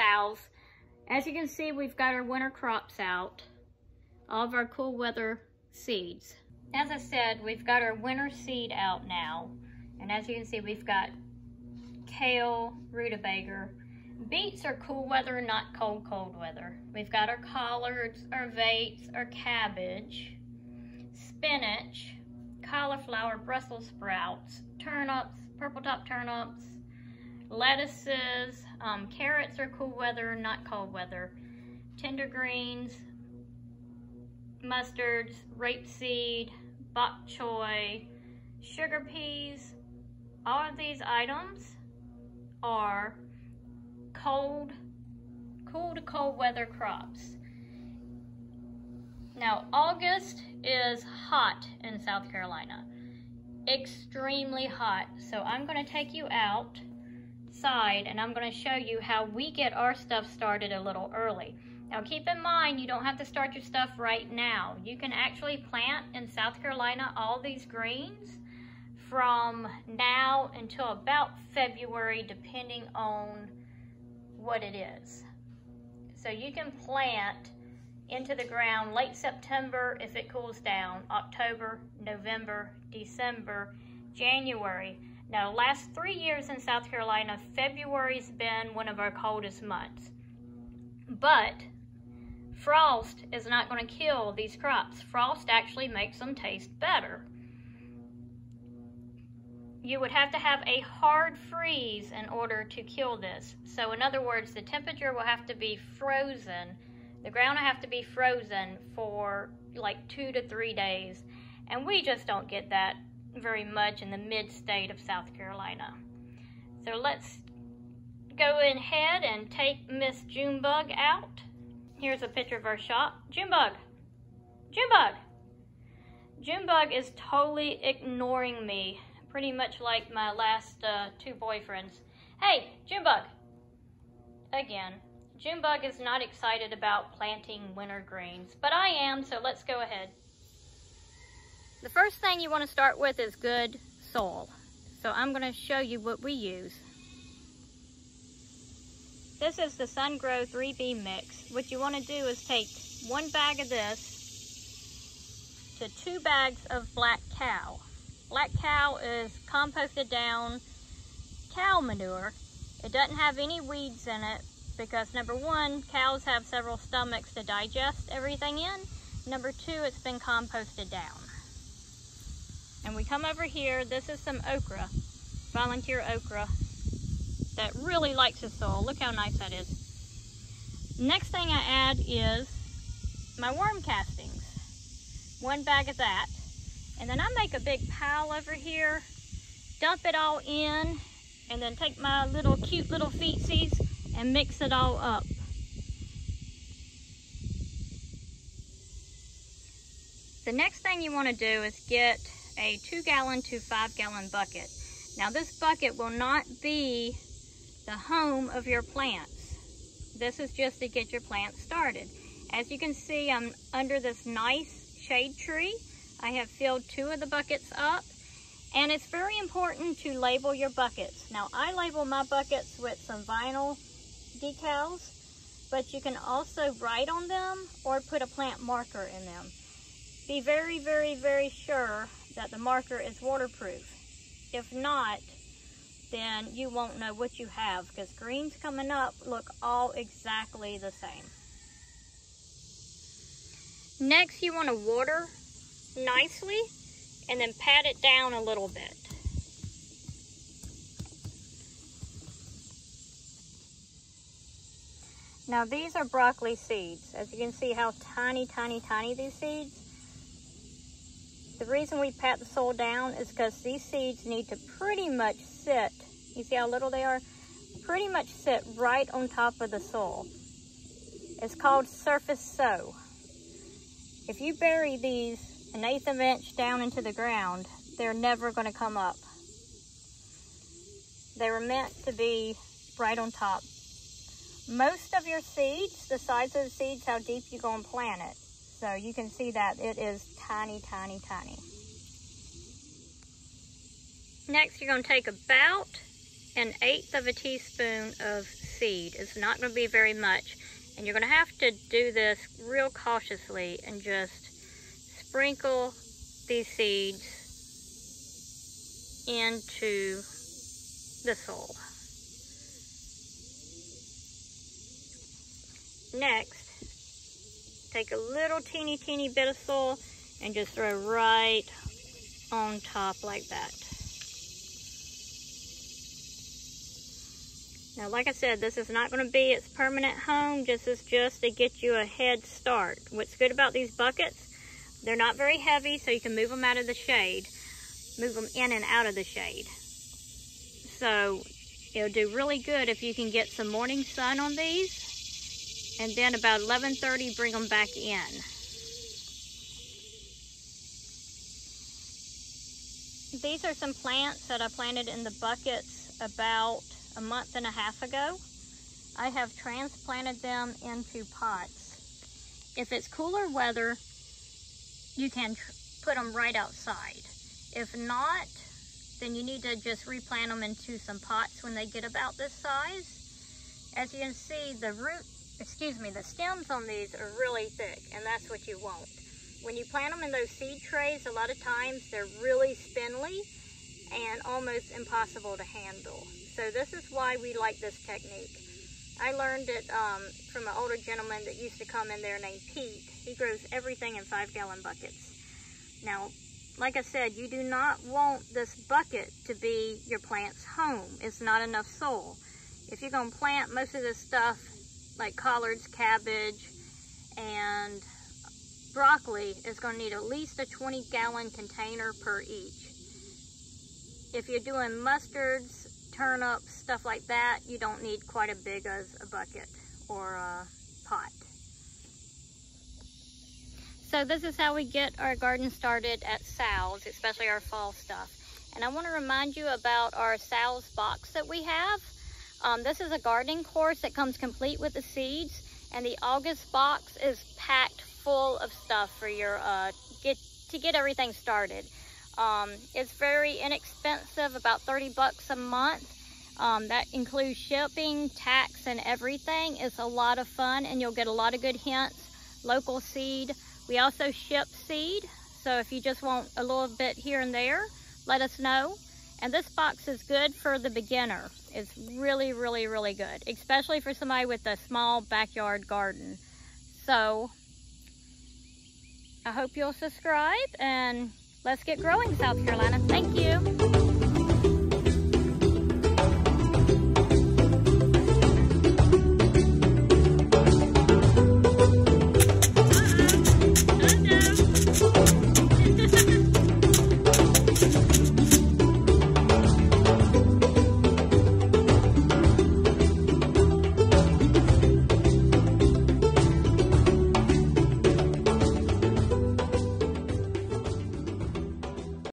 SALZ. As you can see, we've got our winter crops out. All of our cool weather seeds. As I said, we've got our winter seed out now. And as you can see, we've got kale, rutabaga. Beets are cool weather, not cold weather. We've got our collards, our vates, our cabbage, spinach, cauliflower, Brussels sprouts, turnips, purple top turnips, lettuces, carrots are cool weather, not cold weather, tender greens, mustards, rapeseed, bok choy, sugar peas. All of these items are cool to cold weather crops. Now, August is hot in South Carolina, extremely hot. So I'm going to take you outside and I'm going to show you how we get our stuff started a little early. Now, keep in mind, you don't have to start your stuff right now. You can actually plant in South Carolina all these greens from now until about February, depending on what it is. So you can plant into the ground late September if it cools down, October, November, December, January. Now, the last 3 years in South Carolina, February's been one of our coldest months. But frost is not going to kill these crops. Frost actually makes them taste better. You would have to have a hard freeze in order to kill this. So in other words, the temperature will have to be frozen. The ground will have to be frozen for like 2 to 3 days. And we just don't get that very much in the mid-state of South Carolina. So let's go ahead and take Miss Junebug out. Here's a picture of our shop. Junebug! Junebug! Junebug is totally ignoring me. Pretty much like my last 2 boyfriends. Hey, Junebug! Again, Junebug is not excited about planting winter greens, but I am, so let's go ahead. The first thing you want to start with is good soil. So I'm going to show you what we use. This is the Sungrow 3B mix. What you want to do is take 1 bag of this to 2 bags of black cow. Black cow is composted down cow manure. It doesn't have any weeds in it because, number 1, cows have several stomachs to digest everything in. Number 2, it's been composted down. And we come over here, this is some okra, volunteer okra, that really likes the soil. Look how nice that is. Next thing I add is my worm castings. 1 bag of that. And then I make a big pile over here, dump it all in, and then take my cute little feetsies and mix it all up. The next thing you want to do is get a 2-gallon to 5-gallon bucket. Now, this bucket will not be the home of your plants. This is just to get your plants started. As you can see, I'm under this nice shade tree. I have filled 2 of the buckets up, and it's very important to label your buckets. Now, I label my buckets with some vinyl decals, but you can also write on them or put a plant marker in them. Be very, very, very sure that the marker is waterproof. If not, then you won't know what you have, because greens coming up look all exactly the same. Next, you want to water nicely and then pat it down a little bit. Now, these are broccoli seeds. As you can see how tiny, tiny, tiny these seeds. The reason we pat the soil down is because these seeds need to pretty much sit, you see how little they are? Pretty much sit right on top of the soil. It's called surface sow. If you bury these 1/8 of an inch down into the ground, they're never going to come up. They were meant to be right on top. Most of your seeds, the size of the seeds, how deep you're going to plant it. So you can see that it is tiny, tiny, tiny. Next, you're going to take about 1/8 of a teaspoon of seed. It's not going to be very much. And you're going to have to do this real cautiously and just sprinkle these seeds into the soil. Next, take a little teeny bit of soil and just throw right on top like that. Now, like I said, this is not going to be its permanent home. This is just to get you a head start. What's good about these buckets, they're not very heavy, so you can move them out of the shade. Move them in and out of the shade. So, it'll do really good if you can get some morning sun on these. And then about 11:30, bring them back in. These are some plants that I planted in the buckets about a month and a half ago. I have transplanted them into pots. If it's cooler weather, you can put them right outside. If not, then you need to just replant them into some pots when they get about this size. As you can see, the stems on these are really thick, and that's what you want. When you plant them in those seed trays, a lot of times they're really spindly and almost impossible to handle. So this is why we like this technique. I learned it from an older gentleman that used to come in there named Pete. He grows everything in 5-gallon buckets. Now, like I said, you do not want this bucket to be your plant's home. It's not enough soil. If you're going to plant most of this stuff, like collards, cabbage, and broccoli, is going to need at least a 20-gallon container per each. If you're doing mustards, turnips, stuff like that, you don't need quite as big as a bucket or a pot. So this is how we get our garden started at SALZ, especially our fall stuff. And I want to remind you about our SALZ box that we have. This is a gardening course that comes complete with the seeds, and the August box is packed full of stuff for your to get everything started. It's very inexpensive, about 30 bucks a month. That includes shipping, tax, and everything. It's a lot of fun, and you'll get a lot of good hints. Local seed. We also ship seed, so if you just want a little bit here and there, let us know. And this box is good for the beginner. It's really good, especially for somebody with a small backyard garden. So I hope you'll subscribe, and let's get growing, South Carolina. Thank you.